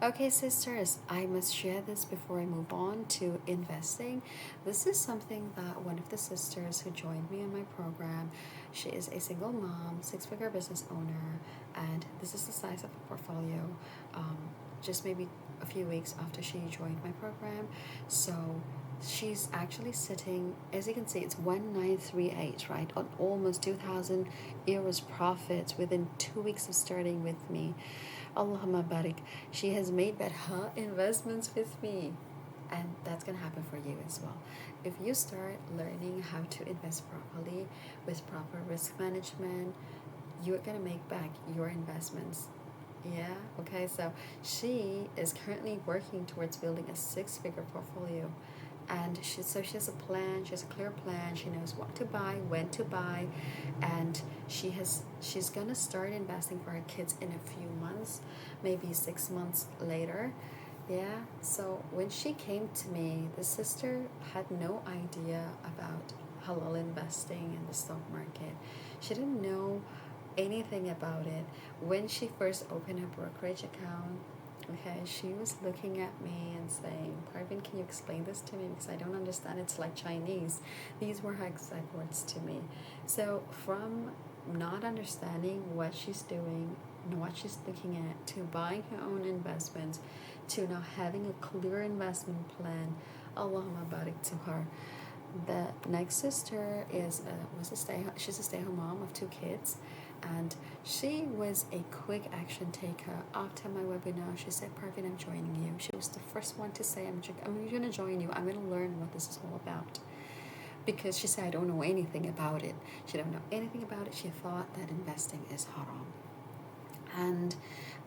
Okay, sisters, I must share this before I move on to investing. This is something that one of the sisters who joined me in my program, she is a single mom, six-figure business owner, and this is the size of the portfolio. Um, just maybe a few weeks after she joined my program, so she's actually sitting, as you can see, it's 1938, right, on almost 2,000 euros profits within 2 weeks of starting with me. Allahumma barik. She has made her investments with me. And that's going to happen for you as well. If you start learning how to invest properly with proper risk management, you're going to make back your investments. Yeah, okay, so she is currently working towards building a six-figure portfolio, and she has a plan, she has a clear plan, she knows what to buy, when to buy, and she's gonna start investing for her kids in a few months, maybe 6 months later. Yeah, so when she came to me, the sister had no idea about halal investing in the stock market. She didn't know anything about it. When she first opened her brokerage account, okay, she was looking at me and saying, Parvin, can you explain this to me? Because I don't understand. It's like Chinese. These were her exact words to me. So, from not understanding what she's doing, what she's looking at, to buying her own investments, to now having a clear investment plan, Allahumma barik to her. The next sister she's a stay-at-home mom of two kids, and she was a quick action taker. After my webinar, she said, Parvin, I'm joining you. She was the first one to say, I'm going to join you. I'm going to learn what this is all about. Because she said, I don't know anything about it. She don't know anything about it. She thought that investing is haram. And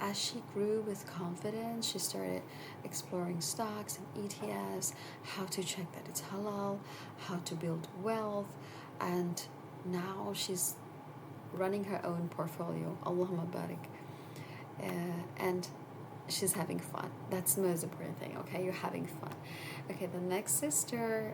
as she grew with confidence, she started exploring stocks and ETFs, how to check that it's halal, how to build wealth, and now she's running her own portfolio. Allahumma barik. And she's having fun. That's the most important thing, okay? You're having fun. Okay, the next sister,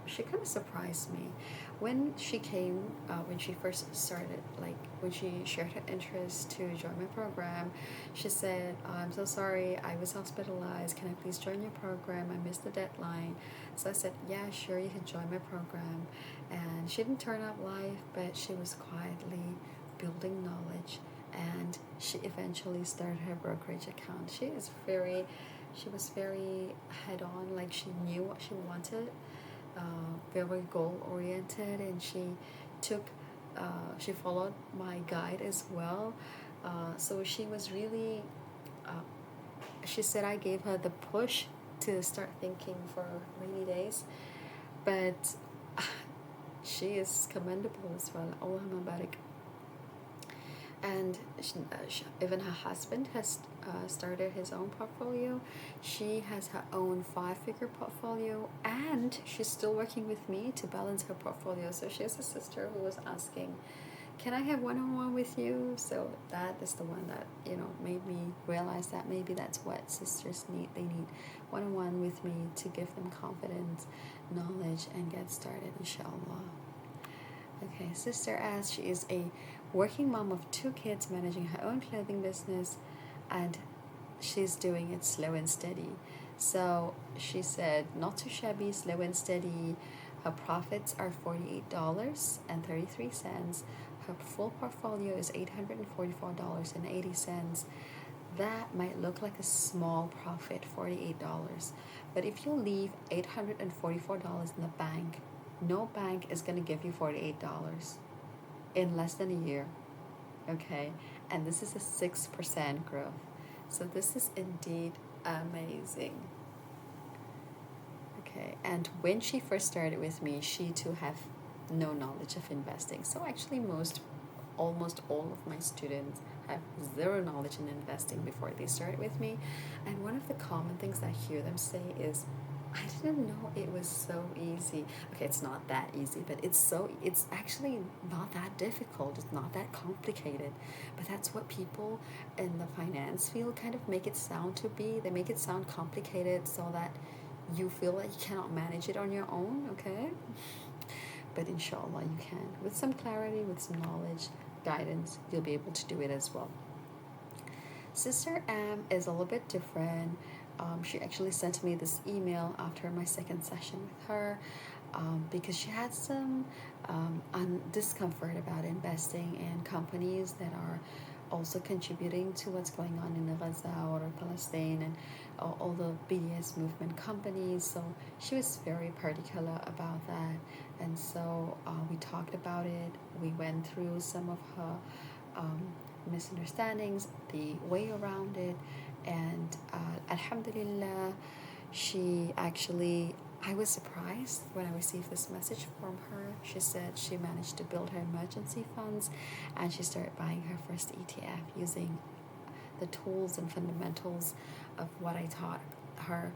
she kind of surprised me. When she came, when she first started, like when she shared her interest to join my program, she said, I'm so sorry, I was hospitalized. Can I please join your program? I missed the deadline. So I said, yeah, sure, you can join my program. And she didn't turn up live, but she was quietly building knowledge, and she eventually started her brokerage account. She was very head on, like she knew what she wanted, very goal oriented, and took she followed my guide as well. So she was really uh, she said I gave her the push to start thinking for rainy days, but she is commendable as well. Allahumma barik. And even her husband has started his own portfolio. She has her own five-figure portfolio, and she's still working with me to balance her portfolio. So she has a sister who was asking, can I have one-on-one with you? So that is the one that made me realize that maybe that's what sisters need. They need one-on-one with me to give them confidence, knowledge, and get started, inshallah. Okay, sister as she is a working mom of two kids, managing her own clothing business, and she's doing it slow and steady. So she said, not too shabby, slow and steady. Her profits are $48.33. Her full portfolio is $844.80. That might look like a small profit, $48. But if you leave $844 in the bank, no bank is going to give you $48 in less than a year. Okay, and this is a 6% growth. So this is indeed amazing. Okay, and when she first started with me, she too had no knowledge of investing. So actually almost all of my students have zero knowledge in investing before they start with me. And one of the common things that I hear them say is, I didn't know it was so easy. Okay, it's not that easy, but it's actually not that difficult. It's not that complicated. But that's what people in the finance field kind of make it sound to be. They make it sound complicated so that you feel like you cannot manage it on your own, okay? But inshallah you can. With some clarity, with some knowledge, guidance, you'll be able to do it as well. Sister M is a little bit different. She actually sent me this email after my second session with her, because she had some discomfort about investing in companies that are also contributing to what's going on in Gaza or Palestine, and all the BDS movement companies. So she was very particular about that. And so we talked about it. We went through some of her um, misunderstandings, the way around it, and Alhamdulillah, she actually, I was surprised when I received this message from her. She said she managed to build her emergency funds, and she started buying her first ETF using the tools and fundamentals of what I taught her.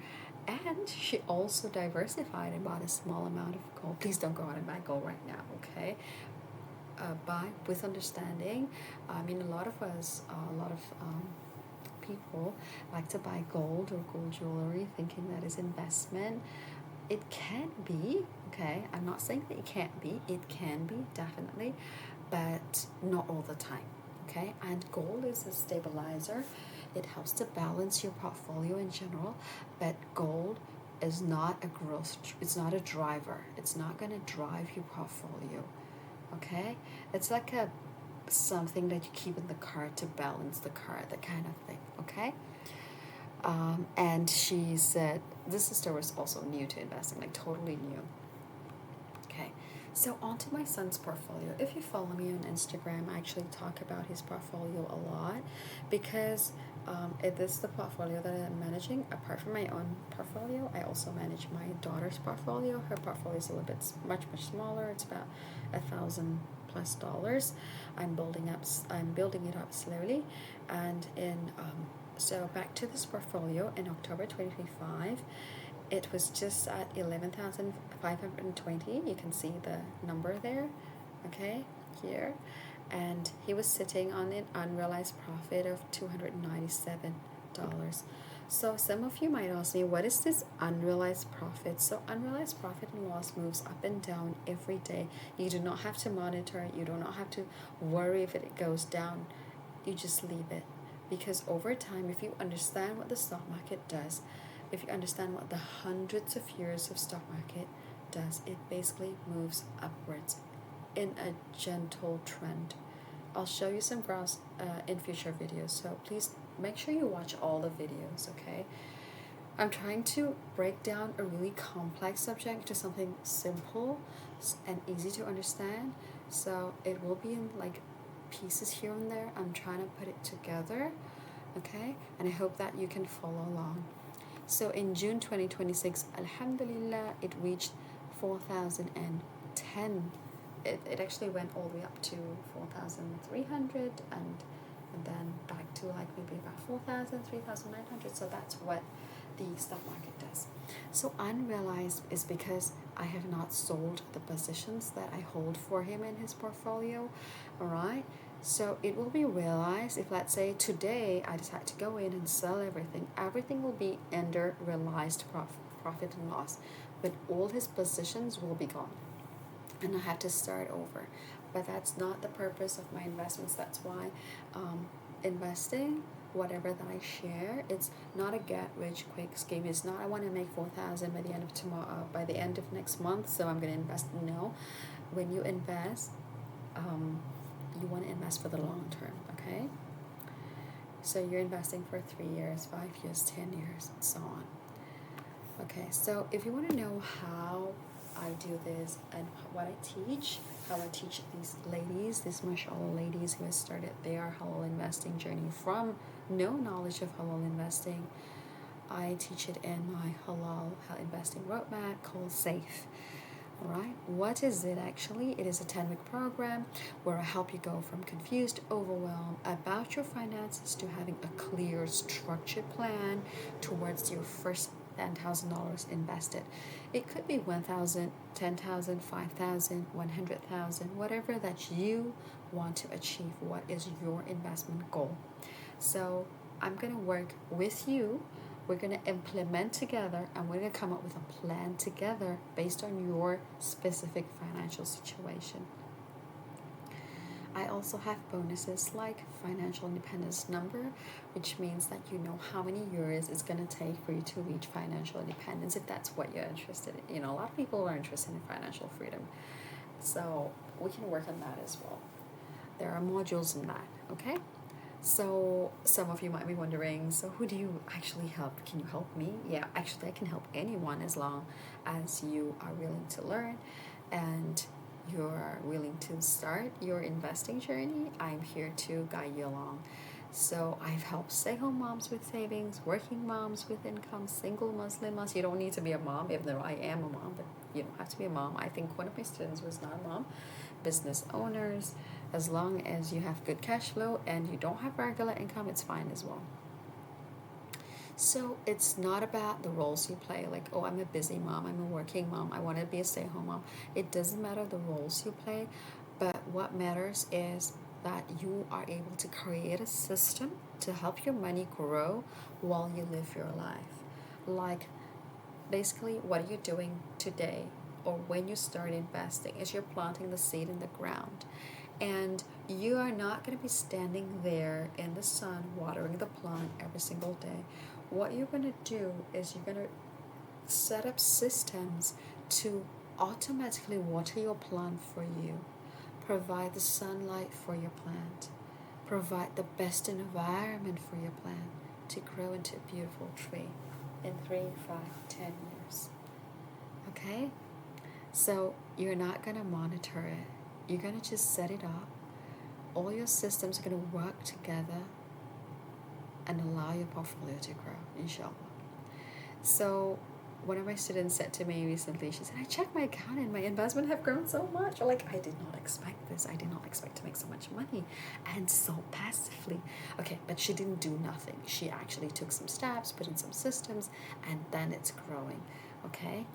And she also diversified and bought a small amount of gold. Please don't go out and buy gold right now, okay? Buy with understanding. I mean, a lot of us, a lot of people like to buy gold or gold jewelry thinking that is investment. It can be, okay? I'm not saying that it can't be. It can be, definitely, but not all the time, okay? And gold is a stabilizer. It helps to balance your portfolio in general, but gold is not a growth, it's not a driver. It's not going to drive your portfolio, okay? It's like a something that you keep in the car to balance the car, that kind of thing, okay? And she said, this sister was also new to investing, like totally new. Okay, so on to my son's portfolio. If you follow me on Instagram, I actually talk about his portfolio a lot, because it is the portfolio that I'm managing. Apart from my own portfolio, I also manage my daughter's portfolio. Her portfolio is a little bit much smaller. It's about $1,000+ I'm building it up slowly. And so back to this portfolio in October 2025, it was just at 11,520. You can see the number there, okay, here. And he was sitting on an unrealized profit of $297. So some of you might ask me, what is this unrealized profit? So unrealized profit and loss moves up and down every day. You do not have to monitor it. You do not have to worry if it goes down. You just leave it. Because over time, if you understand what the stock market does, if you understand what the hundreds of years of stock market does, it basically moves upwards in a gentle trend. I'll show you some graphs in future videos, so please make sure you watch all the videos, okay? I'm trying to break down a really complex subject to something simple and easy to understand, so it will be in like pieces here and there. I'm trying to put it together, okay? And I hope that you can follow along. So in June 2026, Alhamdulillah, it reached 4,010. It actually went all the way up to 4,300, and then back to like maybe about 4,000, 3,900. So that's what the stock market does. So unrealized is because I have not sold the positions that I hold for him in his portfolio, all right? So it will be realized if, let's say, today I decide to go in and sell everything. Everything will be under realized profit and loss, but all his positions will be gone, and I have to start over. But that's not the purpose of my investments. That's why investing, whatever that I share, it's not a get rich quick scheme. It's not I want to make 4,000 by the end of tomorrow, by the end of next month, so I'm going to invest. No, when you invest, you want to invest for the long term, okay? So you're investing for 3 years, 5 years, 10 years, and so on. Okay, so if you want to know how I do this and what I teach, how I teach these ladies, these mashallah ladies who have started their halal investing journey from no knowledge of halal investing, I teach it in my halal investing roadmap called SAFE. Alright, what is it actually? It is a 10-week program where I help you go from confused, overwhelmed about your finances to having a clear, structured plan towards your first $10,000 invested. It could be 1,000, 10,000, 5,000, 100,000, whatever that you want to achieve. What is your investment goal? So I'm going to work with you. We're going to implement together, and we're going to come up with a plan together based on your specific financial situation. I also have bonuses like financial independence number, which means that you know how many years it's going to take for you to reach financial independence if that's what you're interested in. You know, a lot of people are interested in financial freedom. So we can work on that as well. There are modules in that, okay? So some of you might be wondering, so who do you actually help? Can you help me? Yeah, actually I can help anyone as long as you are willing to learn and you're willing to start your investing journey. I'm here to guide you along. So I've helped stay-home moms with savings, working moms with income, single Muslim moms. You don't need to be a mom, even though I am a mom, but you don't have to be a mom. I think one of my students was not a mom. Business owners, as long as you have good cash flow and you don't have regular income, it's fine as well. So it's not about the roles you play, like, oh, I'm a busy mom, I'm a working mom, I want to be a stay-at-home mom. It doesn't matter the roles you play, but what matters is that you are able to create a system to help your money grow while you live your life. Like, basically, what are you doing today or when you start investing is you're planting the seed in the ground. And you are not going to be standing there in the sun watering the plant every single day. What you're going to do is you're going to set up systems to automatically water your plant for you, provide the sunlight for your plant, provide the best environment for your plant to grow into a beautiful tree in 3, 5, 10 years. Okay? So you're not going to monitor it. You're going to just set it up. All your systems are going to work together and allow your portfolio to grow, inshallah. So one of my students said to me recently, she said, I checked my account and my investment have grown so much. Like, I did not expect this. I did not expect to make so much money and so passively. Okay, but she didn't do nothing. She actually took some steps, put in some systems, and then it's growing. Okay?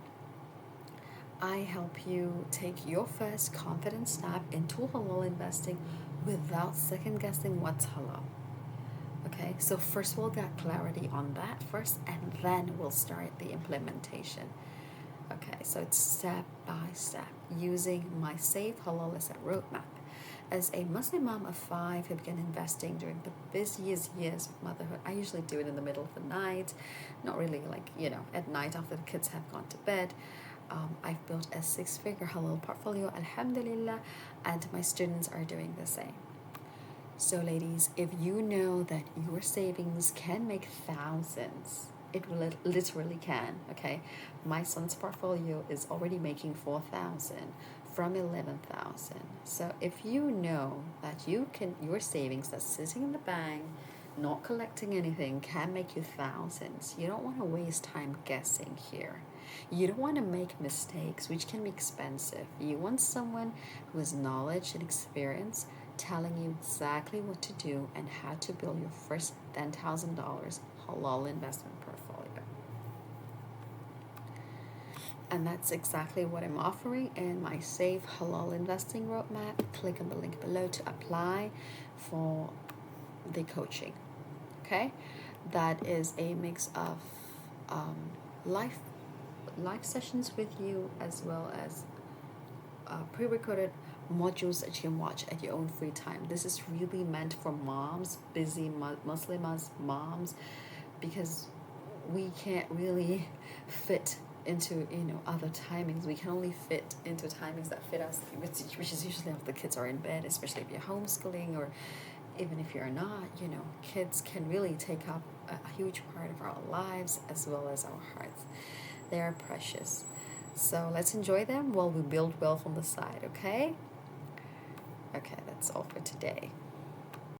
I help you take your first confident step into halal investing without second guessing what's halal. Okay, so first we'll get clarity on that first, and then we'll start the implementation. Okay, so it's step by step using my Safe Halal Asset Roadmap. As a Muslim mom of 5 who began investing during the busiest years of motherhood, I usually do it in the middle of the night, not really like, at night after the kids have gone to bed. I've built a 6-figure halal portfolio, alhamdulillah, and my students are doing the same. So ladies, if you know that your savings can make thousands, it literally can, okay? My son's portfolio is already making 4,000 from 11,000. So if you know that your savings that's sitting in the bank, not collecting anything, can make you thousands, you don't want to waste time guessing here. You don't want to make mistakes, which can be expensive. You want someone who has knowledge and experience telling you exactly what to do and how to build your first $10,000 halal investment portfolio. And that's exactly what I'm offering in my Safe Halal Investing Roadmap. Click on the link below to apply for the coaching. Okay? That is a mix of live sessions with you, as well as pre-recorded modules that you can watch at your own free time. This is really meant for moms, busy Muslimas moms, because we can't really fit into other timings. We can only fit into timings that fit us, which is usually after the kids are in bed, especially if you're homeschooling, or even if you're not. Kids can really take up a huge part of our lives as well as our hearts. They are precious. So let's enjoy them while we build wealth on the side, okay? Okay, that's all for today.